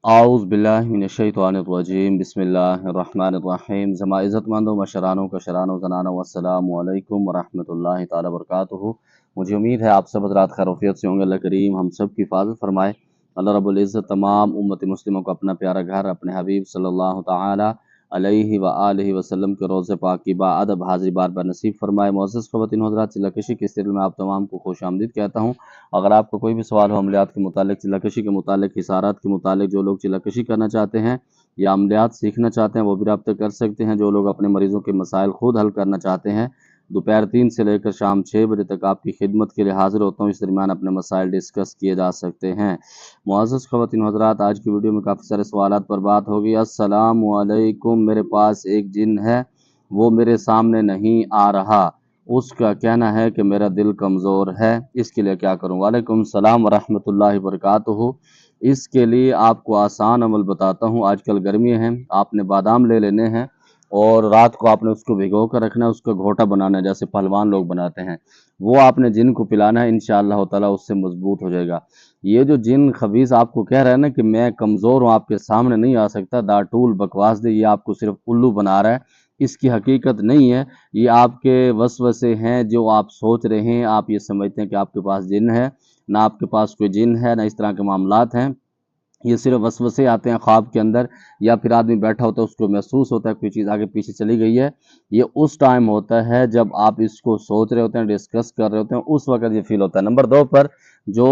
आउज़ बिल्लाहि मिनश्शैतानिर्रजीम बिस्मिल्लाहिर्रहमानिर्रहीम। ज़मा इज़्ज़तमंदो मशरानो कशरानो ज़नानो अस्सलामु अलैकुम वरहमतुल्लाहि ताला बरकातुहू। मुझे उम्मीद है आप सब हज़रात खैरियत से होंगे। अल्लाह करीम हम सब की हिफाज़त फरमाए। अल्लाह रब्बुल इज़्ज़त तमाम उम्मत मुस्लिमों को अपना प्यारा घर अपने हबीब सल्लल्लाहु ताला अलैहि व आलिहि वसल्लम के रोज़े पाक की बाअदब हाज़िरी बार बार नसीब फरमाए। मुअज़्ज़ज़ ख़वातीन हज़रात, चिल्लाकशी की इस में आप तमाम को खुशामदीद कहता हूँ। अगर आपको कोई भी सवाल हो अमलियात के मुतालिक, चिल्लाकशी के मुतालिक, हिसारात के मुतालिक, जो लोग चिल्लाकशी करना चाहते हैं या अमलियात सीखना चाहते हैं वो भी रब्ता कर सकते हैं। जो लोग अपने मरीज़ों के मसाइल खुद हल करना चाहते हैं, दोपहर 3 से लेकर शाम 6 बजे तक आपकी खिदमत के लिए हाजिर होता हूँ। इस दरमियान अपने मसाइल डिस्कस किए जा सकते हैं। मुअज़्ज़ज़ ख़वातीन हज़रात, आज की वीडियो में काफ़ी सारे सवालात पर बात होगी। अस्सलामु अलैकुम, मेरे पास एक जिन है, वो मेरे सामने नहीं आ रहा। उसका कहना है कि मेरा दिल कमज़ोर है, इसके लिए क्या करूं? वालेकुम सलाम व रहमतुल्लाहि व बरकातुहू। इसके लिए आपको आसान अमल बताता हूं। आजकल गर्मी है, आपने बादाम ले लेने हैं और रात को आपने उसको भिगो कर रखना है, उसका घोटा बनाना है जैसे पहलवान लोग बनाते हैं। वो आपने जिन को पिलाना है, इंशाअल्लाह ताला उससे मजबूत हो जाएगा। ये जो जिन खबीस आपको कह रहा है ना कि मैं कमज़ोर हूँ, आपके सामने नहीं आ सकता, दाटूल बकवास दे, ये आपको सिर्फ उल्लू बना रहा है, इसकी हकीकत नहीं है। ये आपके वसवसे हैं जो आप सोच रहे हैं। आप ये समझते हैं कि आपके पास जिन है, ना आपके पास कोई जिन है, ना इस तरह के मामलात हैं। ये सिर्फ वसवसे आते हैं ख्वाब के अंदर, या फिर आदमी बैठा होता है उसको महसूस होता है कोई चीज़ आगे पीछे चली गई है। ये उस टाइम होता है जब आप इसको सोच रहे होते हैं, डिस्कस कर रहे होते हैं, उस वक्त ये फील होता है। नंबर 2 पर जो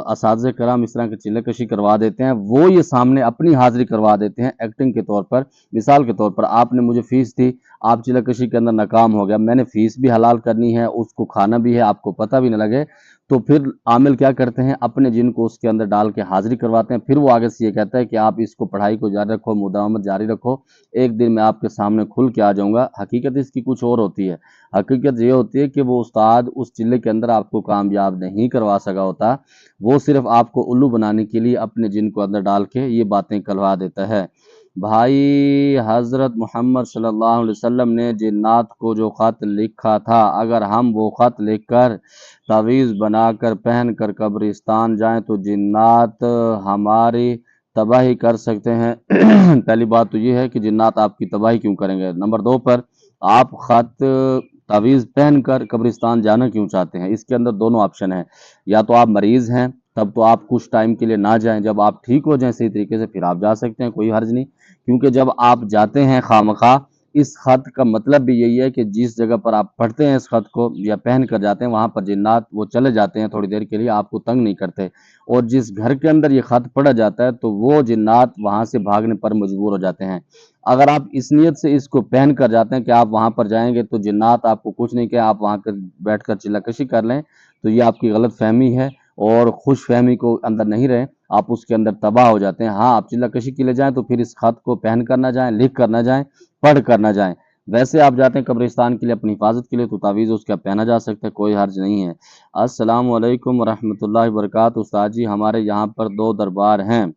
असातिज़े कराम इस तरह की चिल्लाकशी करवा देते हैं, वो ये सामने अपनी हाजिरी करवा देते हैं एक्टिंग के तौर पर। मिसाल के तौर पर आपने मुझे फ़ीस दी, आप चिल्लाकशी के अंदर नाकाम हो गया, मैंने फ़ीस भी हलाल करनी है, उसको खाना भी है, आपको पता भी न लगे, तो फिर आमिल क्या करते हैं, अपने जिन को उसके अंदर डाल के हाजिरी करवाते हैं। फिर वो आगे से ये कहता है कि आप इसको पढ़ाई को जारी रखो, मुदावमत जारी रखो, एक दिन मैं आपके सामने खुल के आ जाऊंगा। हकीकत इसकी कुछ और होती है। हकीकत ये होती है कि वो उस्ताद उस चिल्ले के अंदर आपको कामयाब नहीं करवा सका होता, वो सिर्फ आपको उल्लू बनाने के लिए अपने जिन को अंदर डाल के ये बातें करवा देता है। भाई, हज़रत मोहम्मद सल्लल्लाहु अलैहि वसल्लम ने जिन्नात को जो ख़त लिखा था, अगर हम वो ख़त लिखकर तावीज़ बनाकर पहन कर कब्रिस्तान जाएं तो जिन्नात हमारी तबाही कर सकते हैं। पहली बात तो ये है कि जिन्नात आपकी तबाही क्यों करेंगे। नंबर 2 पर आप ख़त तावीज़ पहन कर कब्रिस्तान जाना क्यों चाहते हैं? इसके अंदर दोनों ऑप्शन हैं। या तो आप मरीज़ हैं, तब तो आप कुछ टाइम के लिए ना जाएं, जब आप ठीक हो जाएं सही तरीके से फिर आप जा सकते हैं, कोई हर्ज नहीं। क्योंकि जब आप जाते हैं खामखा, इस ख़त का मतलब भी यही है कि जिस जगह पर आप पढ़ते हैं इस ख़त को या पहन कर जाते हैं, वहाँ पर जिन्नात वो चले जाते हैं थोड़ी देर के लिए, आपको तंग नहीं करते। और जिस घर के अंदर ये ख़त पढ़ा जाता है तो वो जिन्नात वहाँ से भागने पर मजबूर हो जाते हैं। अगर आप इस नीयत से इसको पहन कर जाते हैं कि आप वहाँ पर जाएंगे तो जिन्नात आपको कुछ नहीं कहे, आप वहाँ कर बैठ कर चिल्लाकशी कर लें, तो ये आपकी गलत फहमी है। और खुश फहमी को अंदर नहीं रहें, आप उसके अंदर तबाह हो जाते हैं। हाँ, आप चिल्लाकशी के लिए जाएं तो फिर इस ख़त को पहन कर ना जाएं, लिख कर ना जाएं, पढ़ कर ना जाएं। वैसे आप जाते हैं कब्रिस्तान के लिए अपनी हिफाजत के लिए तो तावीज़ उसका पहना जा सकता है, कोई हर्ज नहीं है। अस्सलामु अलैकुम वरहमतुल्लाहि वबरकातुहू। उस्ताद जी, हमारे यहाँ पर 2 दरबार हैं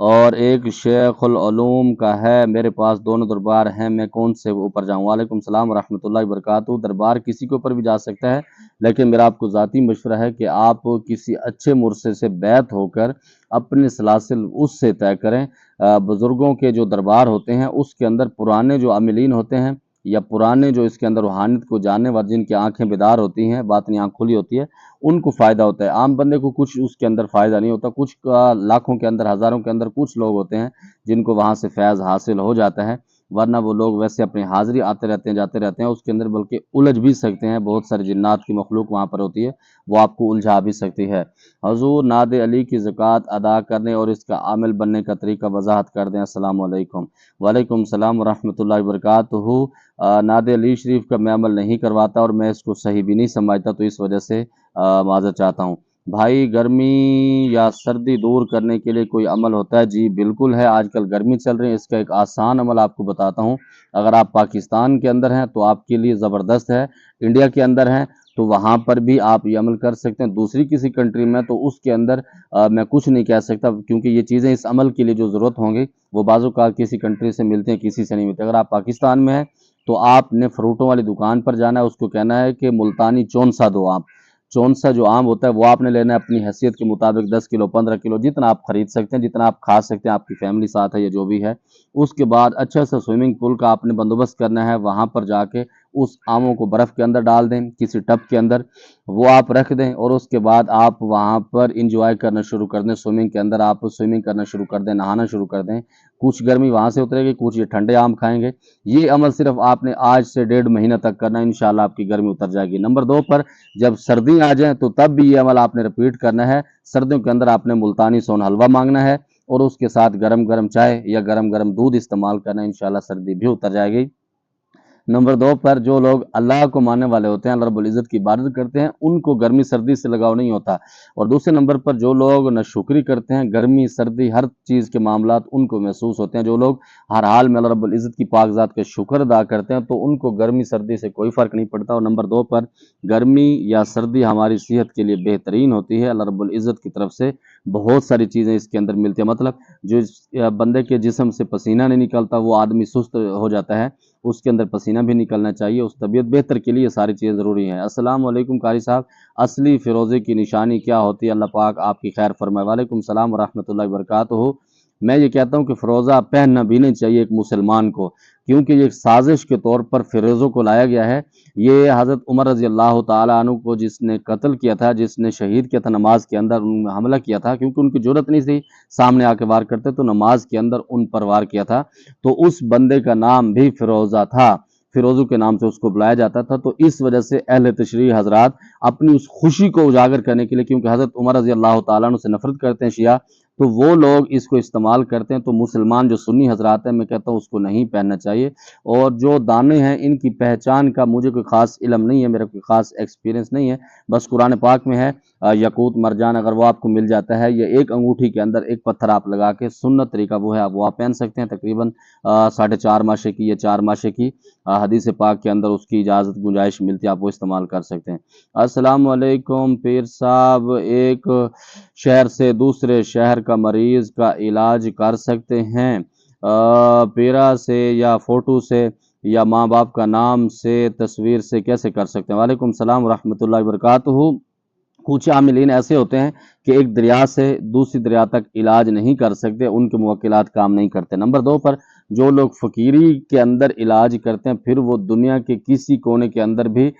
और एक शेखुल उलूम का है। मेरे पास दोनों दरबार हैं, मैं कौन से ऊपर जाऊँ? वालेकुम सलाम व रहमतुल्लाहि व बरकातहू। दरबार किसी के ऊपर भी जा सकता है, लेकिन मेरा आपको ज़ाती मशवरा है कि आप किसी अच्छे मुर्शिद से बैत होकर अपने सलासिल उससे तय करें। बुज़ुर्गों के जो दरबार होते हैं उसके अंदर पुराने जो आमिलीन होते हैं या पुराने जो इसके अंदर रूहानियत को जानने वाले, जिनकी आंखें बेदार होती हैं, बातनी आँख खुली होती है, उनको फ़ायदा होता है। आम बंदे को कुछ उसके अंदर फ़ायदा नहीं होता। कुछ का लाखों के अंदर, हज़ारों के अंदर कुछ लोग होते हैं जिनको वहाँ से फैज़ हासिल हो जाता है, वरना वो लोग वैसे अपनी हाज़िरी आते रहते हैं, जाते रहते हैं, उसके अंदर बल्कि उलझ भी सकते हैं। बहुत सारे जिन्नात की मखलूक वहाँ पर होती है, वो आपको उलझा भी सकती है। हज़ूर, नाद अली की ज़कात अदा करने और इसका आमिल बनने का तरीका वज़ाहत कर दें। अस्सलामु अलैकुम। वालेकुम सलाम व रहमतुल्लाहि व बरकातुहू। नाद अली शरीफ का मैं अमल नहीं करवाता और मैं इसको सही भी नहीं समझता, तो इस वजह से माज़रत चाहता हूँ। भाई, गर्मी या सर्दी दूर करने के लिए कोई अमल होता है? जी बिल्कुल है। आजकल गर्मी चल रही है, इसका एक आसान अमल आपको बताता हूँ। अगर आप पाकिस्तान के अंदर हैं तो आपके लिए ज़बरदस्त है। इंडिया के अंदर हैं तो वहाँ पर भी आप ये अमल कर सकते हैं। दूसरी किसी कंट्री में तो उसके अंदर मैं कुछ नहीं कह सकता, क्योंकि ये चीज़ें इस अमल के लिए जो ज़रूरत होंगी वो बाज़ू का किसी कंट्री से मिलते हैं, किसी से नहीं मिलते। अगर आप पाकिस्तान में हैं तो आपने फ्रूटों वाली दुकान पर जाना है, उसको कहना है कि मुल्तानी चौंसा दो आप। चौंसा जो आम होता है वो आपने लेना है अपनी हैसियत के मुताबिक 10 किलो 15 किलो जितना आप खरीद सकते हैं, जितना आप खा सकते हैं, आपकी फैमिली साथ है या जो भी है। उसके बाद अच्छा सा स्विमिंग पूल का आपने बंदोबस्त करना है, वहाँ पर जाके उस आमों को बर्फ़ के अंदर डाल दें किसी टब के अंदर, वो आप रख दें और उसके बाद आप वहाँ पर इंजॉय करना शुरू कर दें। स्विमिंग के अंदर आप स्विमिंग करना शुरू कर दें, नहाना शुरू कर दें। कुछ गर्मी वहाँ से उतरेगी, कुछ ये ठंडे आम खाएंगे। ये अमल सिर्फ आपने आज से 1.5 महीना तक करना है, इंशाल्लाह आपकी गर्मी उतर जाएगी। नंबर 2 पर जब सर्दी आ जाए तो तब भी ये अमल आपने रिपीट करना है। सर्दियों के अंदर आपने मुल्तानी सोन हलवा मांगना है और उसके साथ गरम गरम चाय या गरम गरम दूध इस्तेमाल करना है, इंशाल्लाह सर्दी भी उतर जाएगी। नंबर 2 पर जो लोग अल्लाह को मानने वाले होते हैं, अल्लाह रब्बुल इज़्ज़त की इबादत करते हैं, उनको गर्मी सर्दी से लगाव नहीं होता। और दूसरे नंबर पर जो लोग नाशुक्री करते हैं, गर्मी सर्दी हर चीज़ के मामलात उनको महसूस होते हैं। जो लोग हर हाल में अल्लाह रब्बुल इज़्ज़त की पाक ज़ात का शुक्र अदा करते हैं तो उनको गर्मी सर्दी से कोई फ़र्क नहीं पड़ता। और नंबर 2 पर गर्मी या सर्दी हमारी सेहत के लिए बेहतरीन होती है। अल्लाह रब्बुल इज़्ज़त की तरफ से बहुत सारी चीज़ें इसके अंदर मिलती हैं। मतलब जो बंदे के जिस्म से पसीना नहीं निकलता वो आदमी सुस्त हो जाता है, उसके अंदर पसीना भी निकलना चाहिए। उस तबीयत बेहतर के लिए ये सारी चीज़ें ज़रूरी हैं। अस्सलाम वालेकुम कारी साहब, असली फ़िरोज़े की निशानी क्या होती है? अल्लाह पाक आपकी खैर फरमाए। वालेकुम सलाम व रहमतुल्लाहि व बरकातुहू। मैं ये कहता हूँ कि फ़िरोज़ा पहनना भी नहीं चाहिए एक मुसलमान को, क्योंकि ये एक साजिश के तौर पर फ़िरोज़ों को लाया गया है। ये हज़रत उमर रज़ी अल्लाह ताला अन्हु को जिसने कत्ल किया था, जिसने शहीद किया था नमाज के अंदर, हमला किया था, क्योंकि उनकी ज़रूरत नहीं थी सामने आके वार करते, तो नमाज के अंदर उन पर वार किया था। तो उस बंदे का नाम भी फ़िरोज़ा था, फ़िरोज़ों के नाम से उसको बुलाया जाता था। तो इस वजह से अहले तशरीह हज़रात अपनी उस खुशी को उजागर करने के लिए, क्योंकि हज़रत उमर रज़ी अल्लाह ताला अन्हु से नफ़रत करते हैं शिया, तो वो लोग इसको इस्तेमाल करते हैं। तो मुसलमान जो सुन्नी हज़रात हैं, मैं कहता हूँ उसको नहीं पहनना चाहिए। और जो दाने हैं इनकी पहचान का मुझे कोई ख़ास इल्म नहीं है, मेरा कोई ख़ास एक्सपीरियंस नहीं है। बस कुरान पाक में है यकूत मरजान, अगर वो आपको मिल जाता है या एक अंगूठी के अंदर एक पत्थर आप लगा के, सुन्नत तरीका वो है, वो आप पहन सकते हैं। तकरीबन 4.5 माशे की या 4 माशे की हदीस पाक के अंदर उसकी इजाज़त गुंजाइश मिलती है, आप वो इस्तेमाल कर सकते हैं। अस्सलाम वालेकुम पीर साहब, एक शहर से दूसरे शहर का मरीज़ का इलाज कर सकते हैं पीरा से या फ़ोटो से या माँ बाप का नाम से तस्वीर से कैसे कर सकते हैं? वालेकुम सलाम व रहमतुल्लाहि व बरकातुहू। कुछ आमिलीन ऐसे होते हैं कि एक दरिया से दूसरी दरिया तक इलाज नहीं कर सकते, उनके मुवक्किलात काम नहीं करते। नंबर 2 पर जो लोग फ़कीरी के अंदर इलाज करते हैं, फिर वो दुनिया के किसी कोने के अंदर भी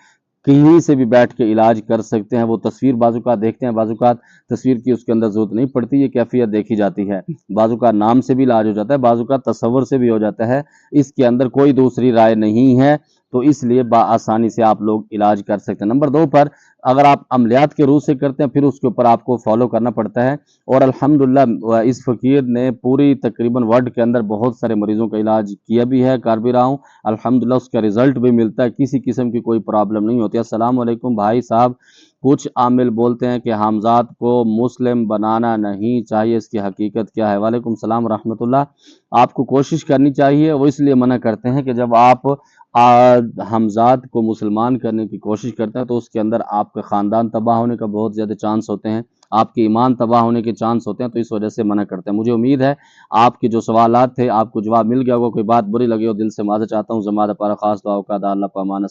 कहीं से भी बैठ के इलाज कर सकते हैं। वो तस्वीर बाज़-औक़ात देखते हैं, बाज़-औक़ात तस्वीर की उसके अंदर ज़रूरत नहीं पड़ती, ये कैफ़ियत देखी जाती है। बाज़-औक़ात नाम से भी इलाज हो जाता है, बाज़-औक़ात तसव्वुर से भी हो जाता है। इसके अंदर कोई दूसरी राय नहीं है, तो इसलिए बआसानी से आप लोग इलाज कर सकते हैं। नंबर 2 पर अगर आप अमलियात के रूह से करते हैं, फिर उसके ऊपर आपको फ़ॉलो करना पड़ता है। और अल्हम्दुलिल्लाह इस फ़कीर ने पूरी तकरीबन वर्ल्ड के अंदर बहुत सारे मरीज़ों का इलाज किया भी है, कर भी रहा हूँ। अल्हम्दुलिल्लाह उसका रिज़ल्ट भी मिलता है, किसी किस्म की कोई प्रॉब्लम नहीं होती है। अस्सलाम वालेकुम भाई साहब, कुछ आमिल बोलते हैं कि हमज़ाद को मुस्लिम बनाना नहीं चाहिए, इसकी हकीकत क्या है? वालेकुम सलाम रहमतुल्लाह। आपको कोशिश करनी चाहिए, वो इसलिए मना करते हैं कि जब आप हमज़ाद को मुसलमान करने की कोशिश करते हैं तो उसके अंदर आपका ख़ानदान तबाह होने का बहुत ज़्यादा चांस होते हैं, आपके ईमान तबाह होने के चांस होते हैं, तो इस वजह से मना करते हैं। मुझे उम्मीद है आपके जो सवालात थे आपको जवाब मिल गया होगा। कोई बात बुरी लगी हो दिल से माज़रत चाहता हूँ। ज़मादा पारा ख़ास दुआ का अल्लाह पामाना।